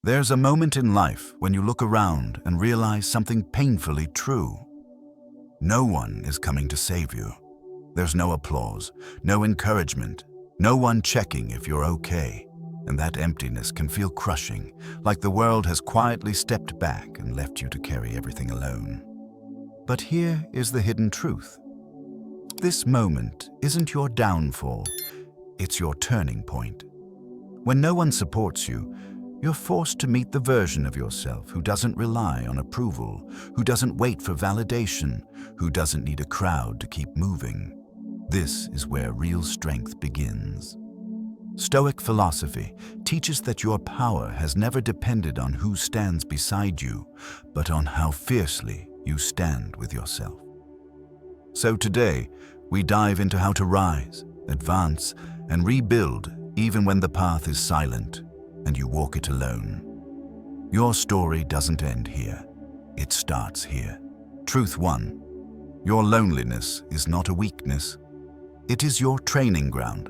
There's a moment in life when you look around and realize something painfully true. No one is coming to save you. There's no applause, no encouragement, no one checking if you're okay. And that emptiness can feel crushing, like the world has quietly stepped back and left you to carry everything alone. But here is the hidden truth. This moment isn't your downfall, it's your turning point. When no one supports you, you're forced to meet the version of yourself who doesn't rely on approval, who doesn't wait for validation, who doesn't need a crowd to keep moving. This is where real strength begins. Stoic philosophy teaches that your power has never depended on who stands beside you, but on how fiercely you stand with yourself. So today, we dive into how to rise, advance, and rebuild even when the path is silent and you walk it alone. Your story doesn't end here. It starts here. Truth 1. Your loneliness is not a weakness. It is your training ground.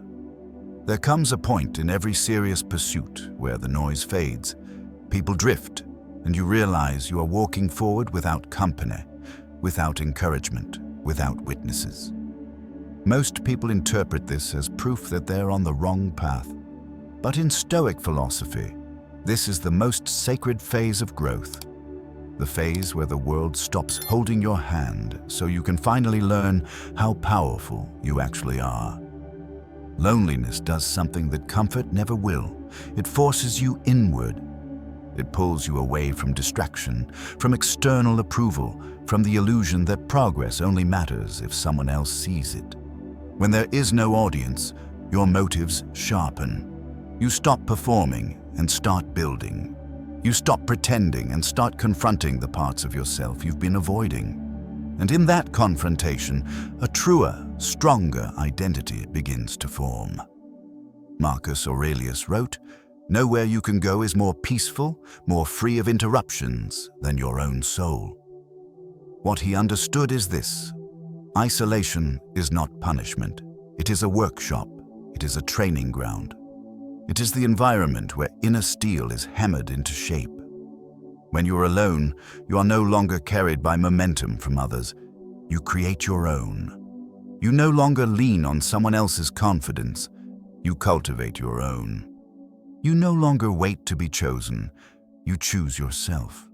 There comes a point in every serious pursuit where the noise fades, people drift, and you realize you are walking forward without company, without encouragement, without witnesses. Most people interpret this as proof that they're on the wrong path. But in Stoic philosophy, this is the most sacred phase of growth. The phase where the world stops holding your hand so you can finally learn how powerful you actually are. Loneliness does something that comfort never will. It forces you inward. It pulls you away from distraction, from external approval, from the illusion that progress only matters if someone else sees it. When there is no audience, your motives sharpen. You stop performing and start building. You stop pretending and start confronting the parts of yourself you've been avoiding. And in that confrontation, a truer, stronger identity begins to form. Marcus Aurelius wrote, "Nowhere you can go is more peaceful, more free of interruptions than your own soul." What he understood is this: isolation is not punishment. It is a workshop. It is a training ground. It is the environment where inner steel is hammered into shape. When you're alone, you are no longer carried by momentum from others. You create your own. You no longer lean on someone else's confidence. You cultivate your own. You no longer wait to be chosen. You choose yourself.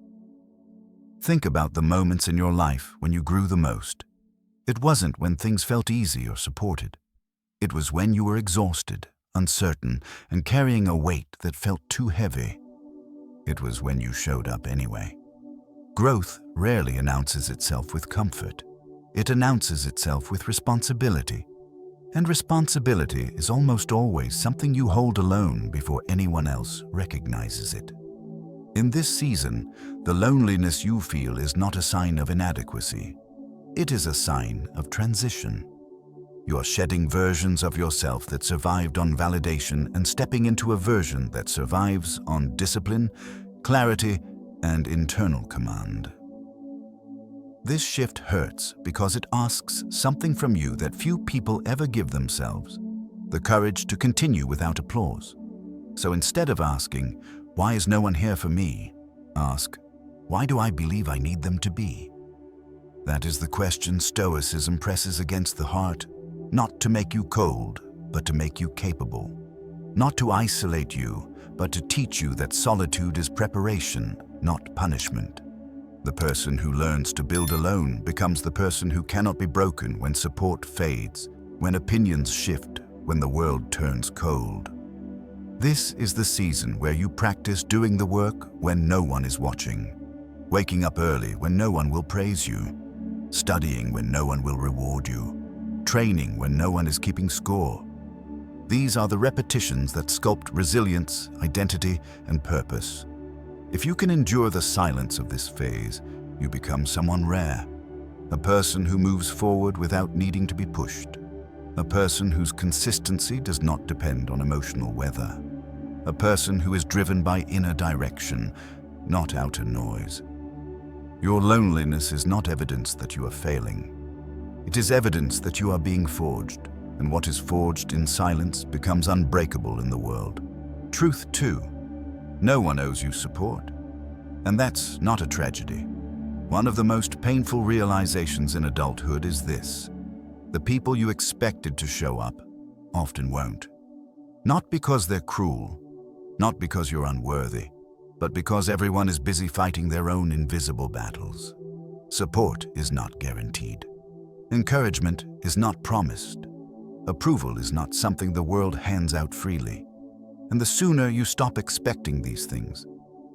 Think about the moments in your life when you grew the most. It wasn't when things felt easy or supported. It was when you were exhausted, uncertain, and carrying a weight that felt too heavy. It was when you showed up anyway. Growth rarely announces itself with comfort. It announces itself with responsibility. And responsibility is almost always something you hold alone before anyone else recognizes it. In this season, the loneliness you feel is not a sign of inadequacy. It is a sign of transition. You are shedding versions of yourself that survived on validation and stepping into a version that survives on discipline, clarity, and internal command. This shift hurts because it asks something from you that few people ever give themselves: the courage to continue without applause. So instead of asking, "Why is no one here for me?" ask, "Why do I believe I need them to be?" That is the question Stoicism presses against the heart. Not to make you cold, but to make you capable. Not to isolate you, but to teach you that solitude is preparation, not punishment. The person who learns to build alone becomes the person who cannot be broken when support fades, when opinions shift, when the world turns cold. This is the season where you practice doing the work when no one is watching, waking up early when no one will praise you, studying when no one will reward you, training when no one is keeping score. These are the repetitions that sculpt resilience, identity, and purpose. If you can endure the silence of this phase, you become someone rare. A person who moves forward without needing to be pushed. A person whose consistency does not depend on emotional weather. A person who is driven by inner direction, not outer noise. Your loneliness is not evidence that you are failing. It is evidence that you are being forged, and what is forged in silence becomes unbreakable in the world. Truth 2. No one owes you support. And that's not a tragedy. One of the most painful realizations in adulthood is this: the people you expected to show up often won't. Not because they're cruel, not because you're unworthy, but because everyone is busy fighting their own invisible battles. Support is not guaranteed. Encouragement is not promised. Approval is not something the world hands out freely. And the sooner you stop expecting these things,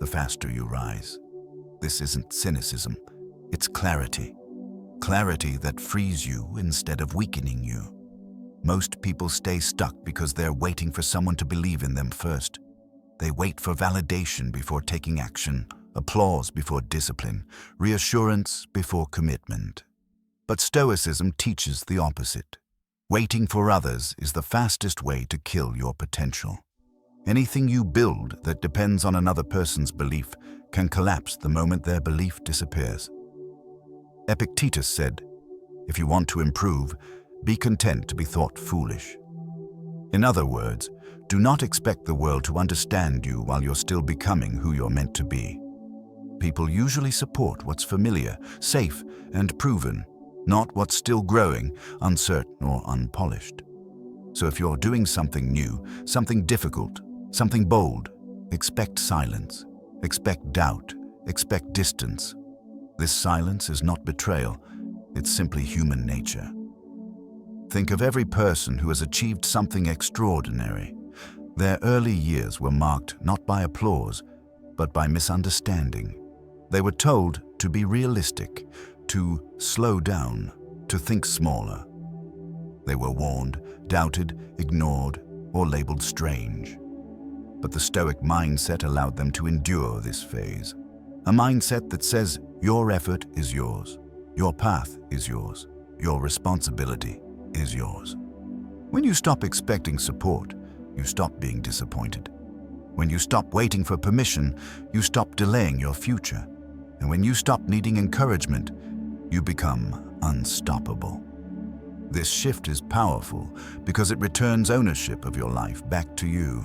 the faster you rise. This isn't cynicism, it's clarity. Clarity that frees you instead of weakening you. Most people stay stuck because they're waiting for someone to believe in them first. They wait for validation before taking action, applause before discipline, reassurance before commitment. But Stoicism teaches the opposite. Waiting for others is the fastest way to kill your potential. Anything you build that depends on another person's belief can collapse the moment their belief disappears. Epictetus said, "If you want to improve, be content to be thought foolish." In other words, do not expect the world to understand you while you're still becoming who you're meant to be. People usually support what's familiar, safe, and proven, not what's still growing, uncertain, or unpolished. So if you're doing something new, something difficult, something bold, expect silence, expect doubt, expect distance. This silence is not betrayal, it's simply human nature. Think of every person who has achieved something extraordinary. Their early years were marked not by applause, but by misunderstanding. They were told to be realistic, to slow down, to think smaller. They were warned, doubted, ignored, or labeled strange. But the Stoic mindset allowed them to endure this phase. A mindset that says your effort is yours, your path is yours, your responsibility is yours. When you stop expecting support, you stop being disappointed. When you stop waiting for permission, you stop delaying your future. And when you stop needing encouragement, you become unstoppable. This shift is powerful because it returns ownership of your life back to you.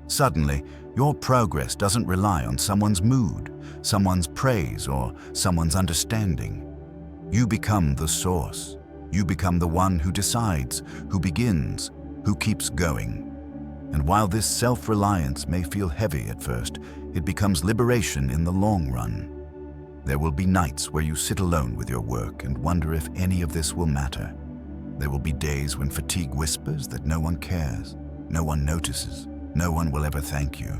Suddenly, your progress doesn't rely on someone's mood, someone's praise, or someone's understanding. You become the source. You become the one who decides, who begins, who keeps going. And while this self-reliance may feel heavy at first, it becomes liberation in the long run. There will be nights where you sit alone with your work and wonder if any of this will matter. There will be days when fatigue whispers that no one cares, no one notices, no one will ever thank you.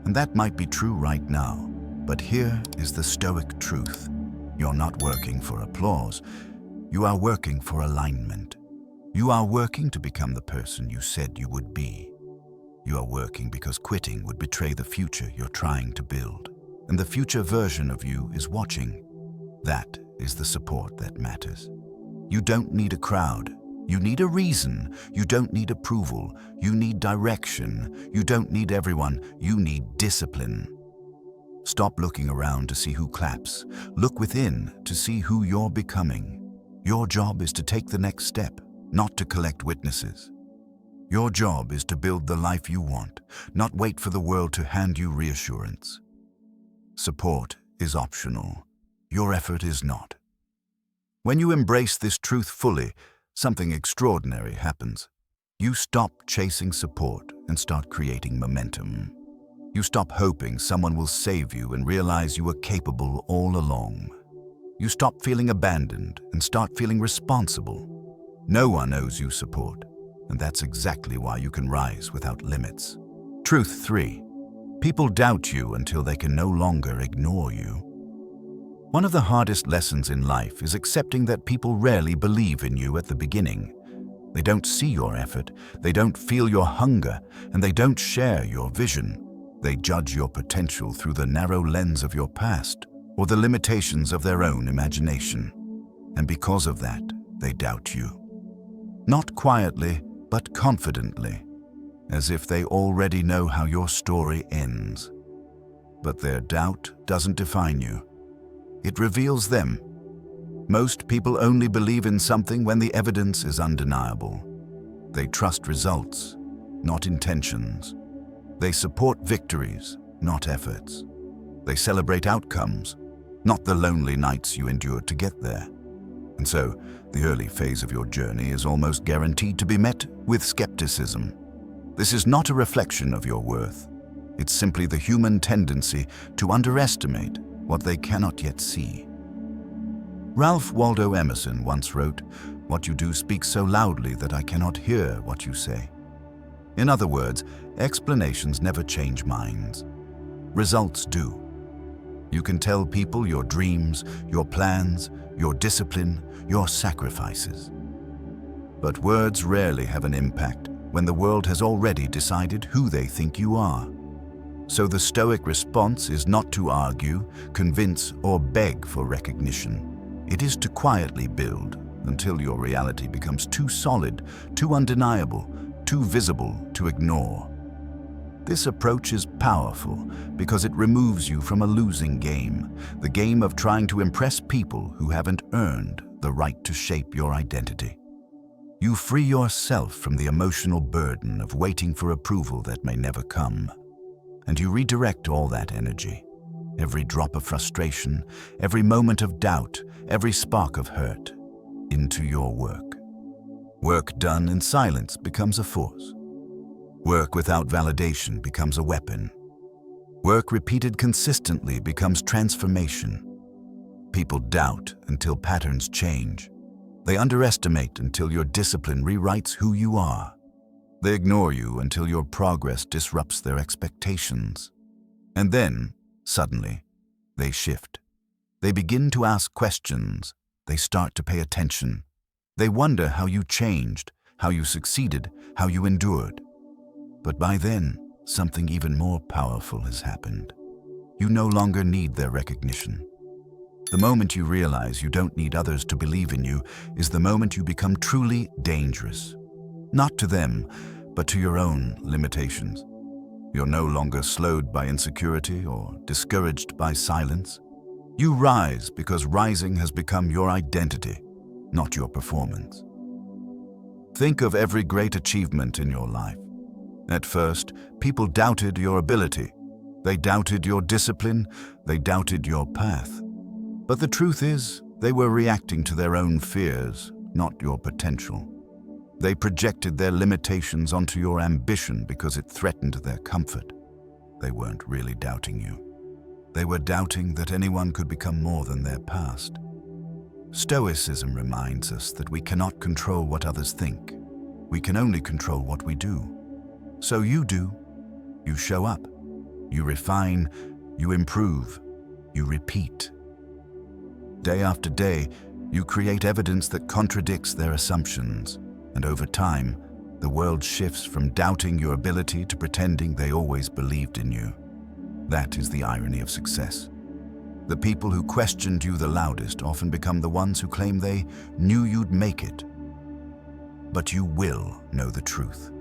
And that might be true right now, but here is the Stoic truth. You're not working for applause. You are working for alignment. You are working to become the person you said you would be. You are working because quitting would betray the future you're trying to build. And the future version of you is watching. That is the support that matters. You don't need a crowd. You need a reason. You don't need approval. You need direction. You don't need everyone. You need discipline. Stop looking around to see who claps. Look within to see who you're becoming. Your job is to take the next step, not to collect witnesses. Your job is to build the life you want, not wait for the world to hand you reassurance. Support is optional. Your effort is not. When you embrace this truth fully, something extraordinary happens. You stop chasing support and start creating momentum. You stop hoping someone will save you and realize you were capable all along. You stop feeling abandoned and start feeling responsible. No one owes you support, and that's exactly why you can rise without limits. Truth 3. People doubt you until they can no longer ignore you. One of the hardest lessons in life is accepting that people rarely believe in you at the beginning. They don't see your effort, they don't feel your hunger, and they don't share your vision. They judge your potential through the narrow lens of your past or the limitations of their own imagination. And because of that, they doubt you. Not quietly, but confidently, as if they already know how your story ends. But their doubt doesn't define you. It reveals them. Most people only believe in something when the evidence is undeniable. They trust results, not intentions. They support victories, not efforts. They celebrate outcomes, not the lonely nights you endured to get there. And so, the early phase of your journey is almost guaranteed to be met with skepticism. This is not a reflection of your worth. It's simply the human tendency to underestimate what they cannot yet see. Ralph Waldo Emerson once wrote, "What you do speaks so loudly that I cannot hear what you say." In other words, explanations never change minds. Results do. You can tell people your dreams, your plans, your discipline, your sacrifices. But words rarely have an impact when the world has already decided who they think you are. So the Stoic response is not to argue, convince, or beg for recognition. It is to quietly build until your reality becomes too solid, too undeniable, too visible to ignore. This approach is powerful because it removes you from a losing game, the game of trying to impress people who haven't earned the right to shape your identity. You free yourself from the emotional burden of waiting for approval that may never come, and you redirect all that energy, every drop of frustration, every moment of doubt, every spark of hurt, into your work. Work done in silence becomes a force. Work without validation becomes a weapon. Work repeated consistently becomes transformation. People doubt until patterns change. They underestimate until your discipline rewrites who you are. They ignore you until your progress disrupts their expectations. And then, suddenly, they shift. They begin to ask questions. They start to pay attention. They wonder how you changed, how you succeeded, how you endured. But by then, something even more powerful has happened. You no longer need their recognition. The moment you realize you don't need others to believe in you is the moment you become truly dangerous. Not to them, but to your own limitations. You're no longer slowed by insecurity or discouraged by silence. You rise because rising has become your identity, not your performance. Think of every great achievement in your life. At first, people doubted your ability. They doubted your discipline. They doubted your path. But the truth is, they were reacting to their own fears, not your potential. They projected their limitations onto your ambition because it threatened their comfort. They weren't really doubting you. They were doubting that anyone could become more than their past. Stoicism reminds us that we cannot control what others think. We can only control what we do. So you do. You show up. You refine. You improve. You repeat. Day after day, you create evidence that contradicts their assumptions. And over time, the world shifts from doubting your ability to pretending they always believed in you. That is the irony of success. The people who questioned you the loudest often become the ones who claim they knew you'd make it. But you will know the truth.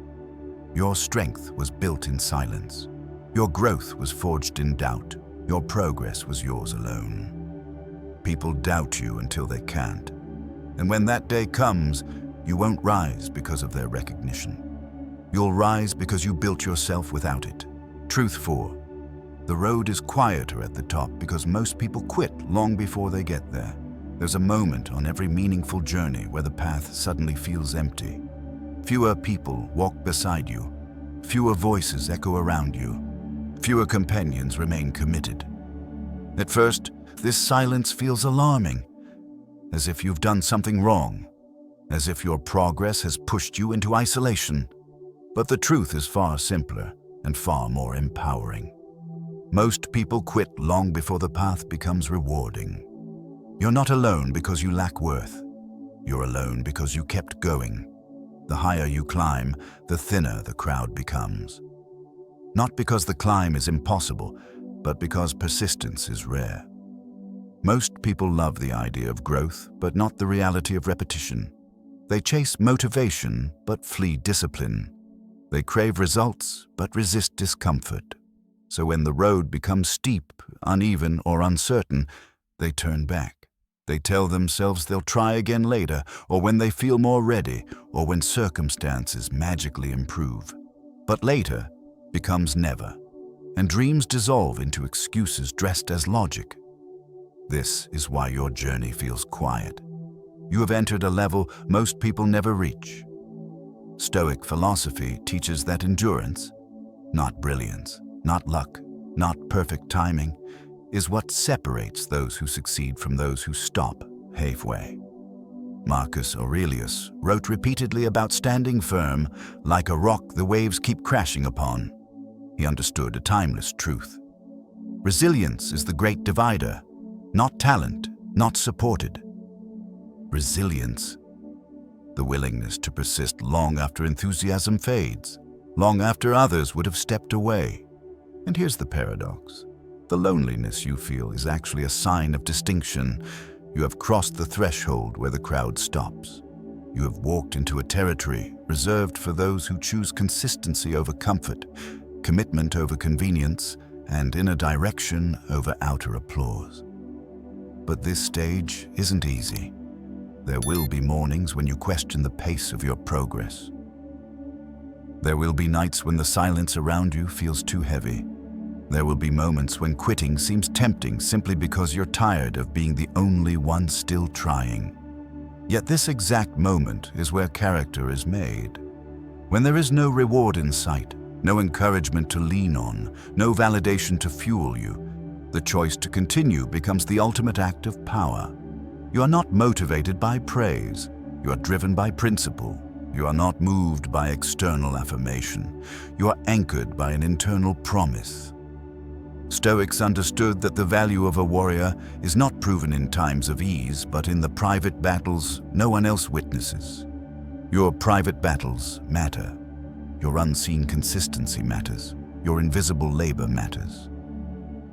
Your strength was built in silence. Your growth was forged in doubt. Your progress was yours alone. People doubt you until they can't. And when that day comes, you won't rise because of their recognition. You'll rise because you built yourself without it. Truth 4. The road is quieter at the top because most people quit long before they get there. There's a moment on every meaningful journey where the path suddenly feels empty. Fewer people walk beside you. Fewer voices echo around you. Fewer companions remain committed. At first, this silence feels alarming, as if you've done something wrong, as if your progress has pushed you into isolation. But the truth is far simpler and far more empowering. Most people quit long before the path becomes rewarding. You're not alone because you lack worth. You're alone because you kept going. The higher you climb, the thinner the crowd becomes. Not because the climb is impossible, but because persistence is rare. Most people love the idea of growth, but not the reality of repetition. They chase motivation, but flee discipline. They crave results, but resist discomfort. So when the road becomes steep, uneven, or uncertain, they turn back. They tell themselves they'll try again later, or when they feel more ready, or when circumstances magically improve. But later, becomes never, and dreams dissolve into excuses dressed as logic. This is why your journey feels quiet. You have entered a level most people never reach. Stoic philosophy teaches that endurance, not brilliance, not luck, not perfect timing, is what separates those who succeed from those who stop halfway. Marcus Aurelius wrote repeatedly about standing firm, like a rock the waves keep crashing upon. He understood a timeless truth. Resilience is the great divider, not talent, not supported. Resilience, the willingness to persist long after enthusiasm fades, long after others would have stepped away. And here's the paradox. The loneliness you feel is actually a sign of distinction. You have crossed the threshold where the crowd stops. You have walked into a territory reserved for those who choose consistency over comfort, commitment over convenience, and inner direction over outer applause. But this stage isn't easy. There will be mornings when you question the pace of your progress. There will be nights when the silence around you feels too heavy. There will be moments when quitting seems tempting simply because you're tired of being the only one still trying. Yet this exact moment is where character is made. When there is no reward in sight, no encouragement to lean on, no validation to fuel you, the choice to continue becomes the ultimate act of power. You are not motivated by praise. You are driven by principle. You are not moved by external affirmation. You are anchored by an internal promise. Stoics understood that the value of a warrior is not proven in times of ease, but in the private battles no one else witnesses. Your private battles matter. Your unseen consistency matters. Your invisible labor matters.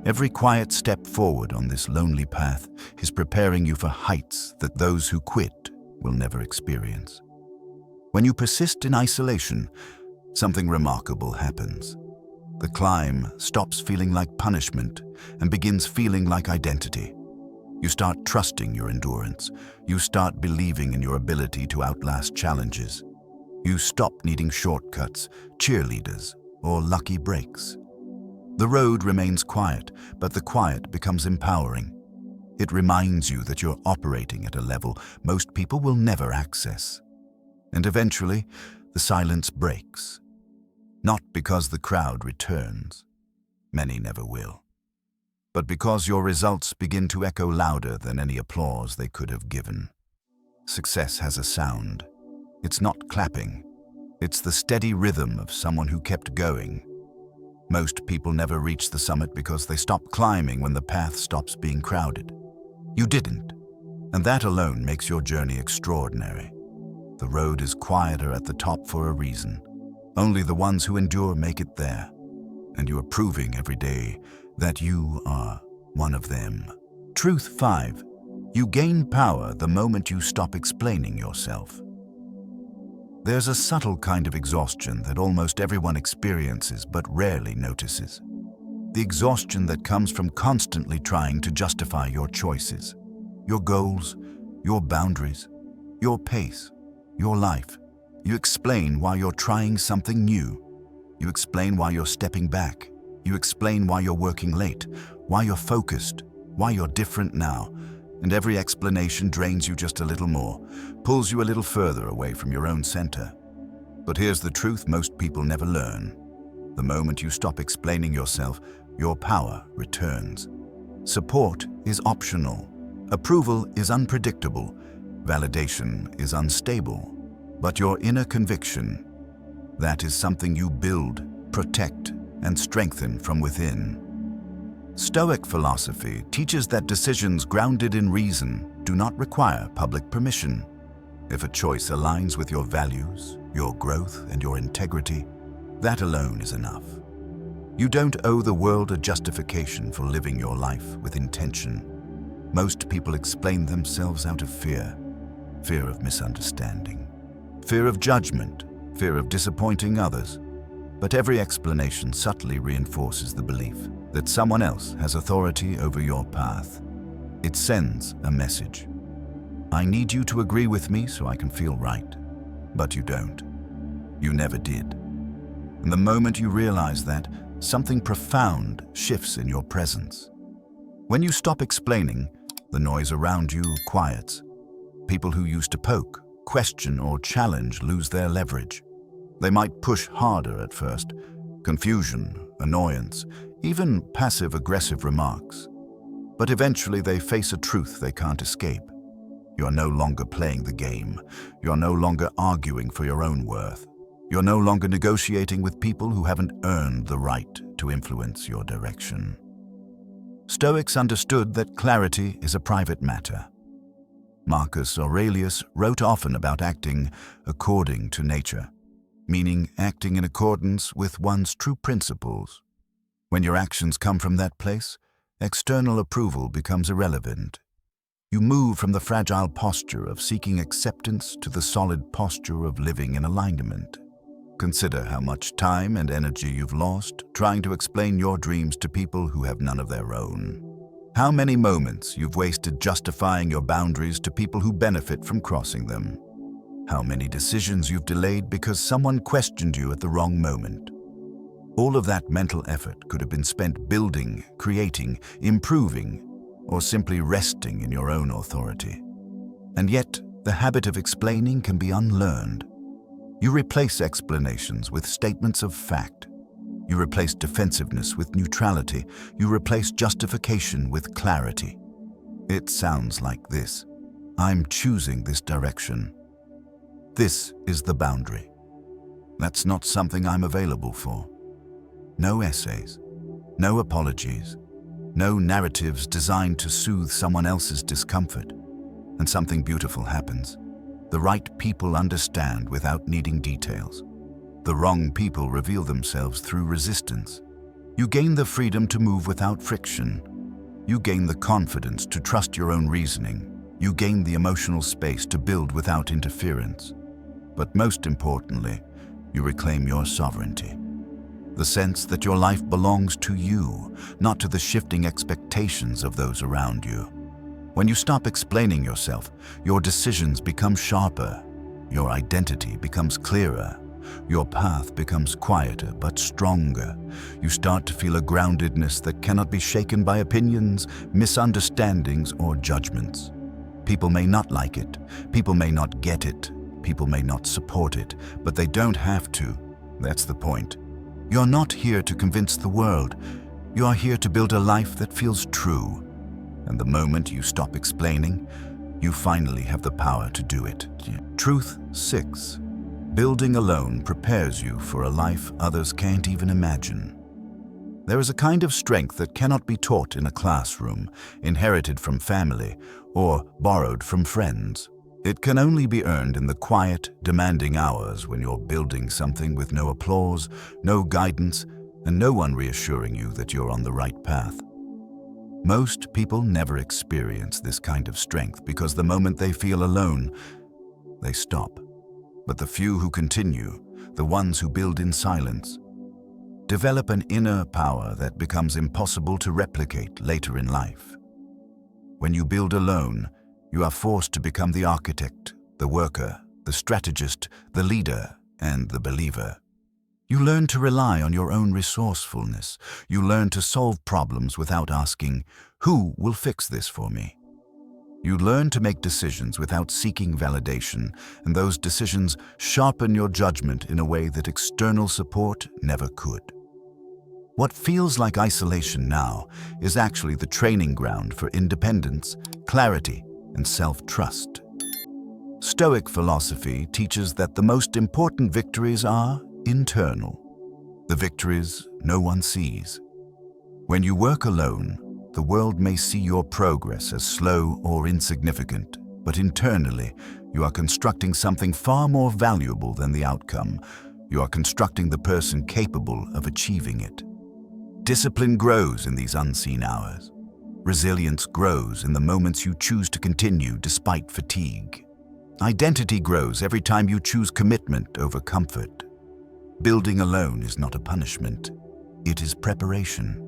Every quiet step forward on this lonely path is preparing you for heights that those who quit will never experience. When you persist in isolation, something remarkable happens. The climb stops feeling like punishment and begins feeling like identity. You start trusting your endurance. You start believing in your ability to outlast challenges. You stop needing shortcuts, cheerleaders, or lucky breaks. The road remains quiet, but the quiet becomes empowering. It reminds you that you're operating at a level most people will never access. And eventually, the silence breaks. Not because the crowd returns, many never will, but because your results begin to echo louder than any applause they could have given. Success has a sound. It's not clapping. It's the steady rhythm of someone who kept going. Most people never reach the summit because they stop climbing when the path stops being crowded. You didn't, and that alone makes your journey extraordinary. The road is quieter at the top for a reason. Only the ones who endure make it there, and you are proving every day that you are one of them. Truth 5. You gain power the moment you stop explaining yourself. There's a subtle kind of exhaustion that almost everyone experiences but rarely notices. The exhaustion that comes from constantly trying to justify your choices, your goals, your boundaries, your pace, your life. You explain why you're trying something new. You explain why you're stepping back. You explain why you're working late, why you're focused, why you're different now. And every explanation drains you just a little more, pulls you a little further away from your own center. But here's the truth most people never learn. The moment you stop explaining yourself, your power returns. Support is optional. Approval is unpredictable. Validation is unstable. But your inner conviction, that is something you build, protect, and strengthen from within. Stoic philosophy teaches that decisions grounded in reason do not require public permission. If a choice aligns with your values, your growth, and your integrity, that alone is enough. You don't owe the world a justification for living your life with intention. Most people explain themselves out of fear. Fear of misunderstanding. Fear of judgment, fear of disappointing others. But every explanation subtly reinforces the belief that someone else has authority over your path. It sends a message. I need you to agree with me so I can feel right. But you don't. You never did. And the moment you realize that, something profound shifts in your presence. When you stop explaining, the noise around you quiets. People who used to poke, question, or challenge lose their leverage. They might push harder at first. Confusion, annoyance, even passive-aggressive remarks. But eventually they face a truth they can't escape. You are no longer playing the game. You are no longer arguing for your own worth. You're no longer negotiating with people who haven't earned the right to influence your direction. Stoics understood that clarity is a private matter. Marcus Aurelius wrote often about acting according to nature, meaning acting in accordance with one's true principles. When your actions come from that place, external approval becomes irrelevant. You move from the fragile posture of seeking acceptance to the solid posture of living in alignment. Consider how much time and energy you've lost trying to explain your dreams to people who have none of their own. How many moments you've wasted justifying your boundaries to people who benefit from crossing them. How many decisions you've delayed because someone questioned you at the wrong moment. All of that mental effort could have been spent building, creating, improving, or simply resting in your own authority. And yet, the habit of explaining can be unlearned. You replace explanations with statements of fact. You replace defensiveness with neutrality. You replace justification with clarity. It sounds like this: I'm choosing this direction. This is the boundary. That's not something I'm available for. No essays, no apologies, no narratives designed to soothe someone else's discomfort. And something beautiful happens. The right people understand without needing details. The wrong people reveal themselves through resistance. You gain the freedom to move without friction. You gain the confidence to trust your own reasoning. You gain the emotional space to build without interference. But most importantly, you reclaim your sovereignty. The sense that your life belongs to you, not to the shifting expectations of those around you. When you stop explaining yourself, your decisions become sharper, your identity becomes clearer, your path becomes quieter but stronger. You start to feel a groundedness that cannot be shaken by opinions, misunderstandings, or judgments. People may not like it, people may not get it, people may not support it, but they don't have to. That's the point. You're not here to convince the world. You are here to build a life that feels true. And the moment you stop explaining, you finally have the power to do it. Truth 6. Building alone prepares you for a life others can't even imagine. There is a kind of strength that cannot be taught in a classroom, inherited from family, or borrowed from friends. It can only be earned in the quiet, demanding hours when you're building something with no applause, no guidance, and no one reassuring you that you're on the right path. Most people never experience this kind of strength because the moment they feel alone, they stop. But the few who continue, the ones who build in silence, develop an inner power that becomes impossible to replicate later in life. When you build alone, you are forced to become the architect, the worker, the strategist, the leader, and the believer. You learn to rely on your own resourcefulness. You learn to solve problems without asking, "Who will fix this for me?" You learn to make decisions without seeking validation, and those decisions sharpen your judgment in a way that external support never could. What feels like isolation now is actually the training ground for independence, clarity, and self-trust. Stoic philosophy teaches that the most important victories are internal, the victories no one sees. When you work alone, the world may see your progress as slow or insignificant, but internally, you are constructing something far more valuable than the outcome. You are constructing the person capable of achieving it. Discipline grows in these unseen hours. Resilience grows in the moments you choose to continue despite fatigue. Identity grows every time you choose commitment over comfort. Building alone is not a punishment. It is preparation.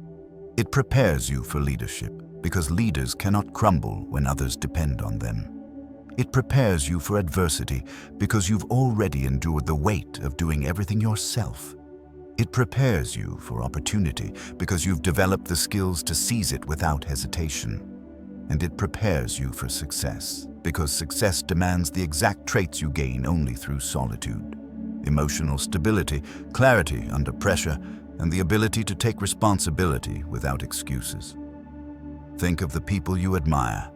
It prepares you for leadership because leaders cannot crumble when others depend on them. It prepares you for adversity because you've already endured the weight of doing everything yourself. It prepares you for opportunity because you've developed the skills to seize it without hesitation. And it prepares you for success because success demands the exact traits you gain only through solitude: emotional stability, clarity under pressure, and the ability to take responsibility without excuses. Think of the people you admire,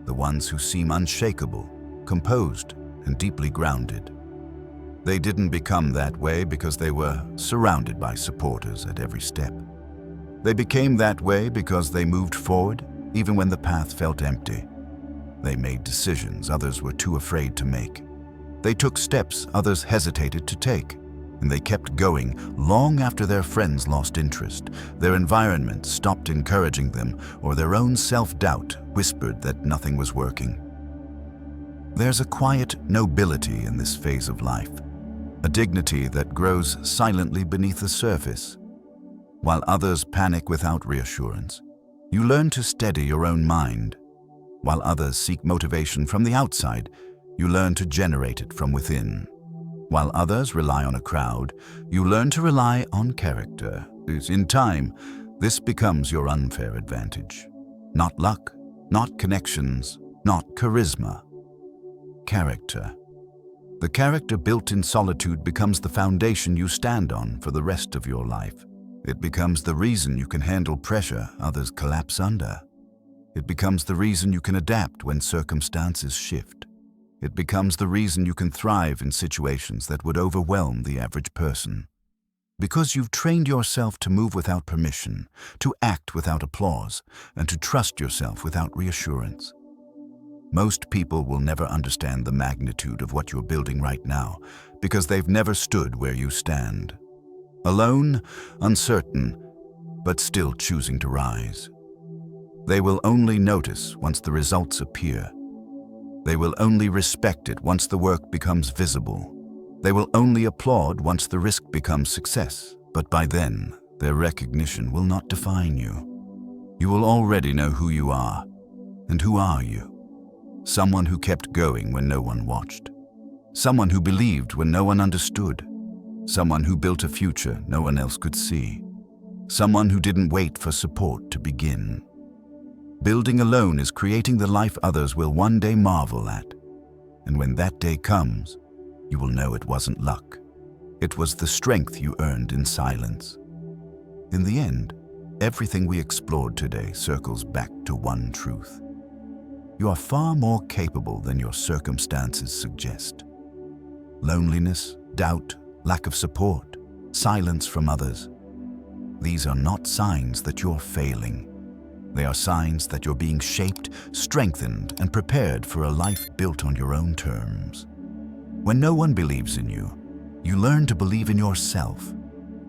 the ones who seem unshakable, composed, and deeply grounded. They didn't become that way because they were surrounded by supporters at every step. They became that way because they moved forward even when the path felt empty. They made decisions others were too afraid to make. They took steps others hesitated to take, and they kept going long after their friends lost interest, their environment stopped encouraging them, or their own self-doubt whispered that nothing was working. There's a quiet nobility in this phase of life, a dignity that grows silently beneath the surface. While others panic without reassurance, you learn to steady your own mind. While others seek motivation from the outside, you learn to generate it from within. While others rely on a crowd, you learn to rely on character. In time, this becomes your unfair advantage. Not luck, not connections, not charisma. Character. The character built in solitude becomes the foundation you stand on for the rest of your life. It becomes the reason you can handle pressure others collapse under. It becomes the reason you can adapt when circumstances shift. It becomes the reason you can thrive in situations that would overwhelm the average person. Because you've trained yourself to move without permission, to act without applause, and to trust yourself without reassurance. Most people will never understand the magnitude of what you're building right now because they've never stood where you stand. Alone, uncertain, but still choosing to rise. They will only notice once the results appear. They will only respect it once the work becomes visible. They will only applaud once the risk becomes success. But by then, their recognition will not define you. You will already know who you are. And who are you? Someone who kept going when no one watched. Someone who believed when no one understood. Someone who built a future no one else could see. Someone who didn't wait for support to begin. Building alone is creating the life others will one day marvel at. And when that day comes, you will know it wasn't luck. It was the strength you earned in silence. In the end, everything we explored today circles back to one truth. You are far more capable than your circumstances suggest. Loneliness, doubt, lack of support, silence from others. These are not signs that you're failing. They are signs that you're being shaped, strengthened, and prepared for a life built on your own terms. When no one believes in you, you learn to believe in yourself.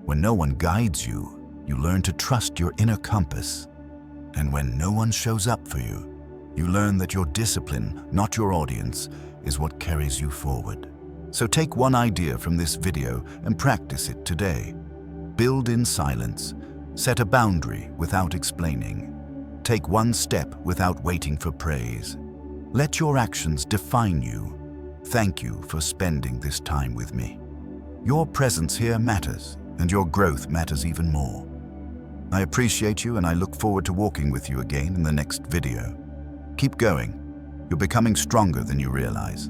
When no one guides you, you learn to trust your inner compass. And when no one shows up for you, you learn that your discipline, not your audience, is what carries you forward. So take one idea from this video and practice it today. Build in silence. Set a boundary without explaining. Take one step without waiting for praise. Let your actions define you. Thank you for spending this time with me. Your presence here matters, and your growth matters even more. I appreciate you, and I look forward to walking with you again in the next video. Keep going. You're becoming stronger than you realize.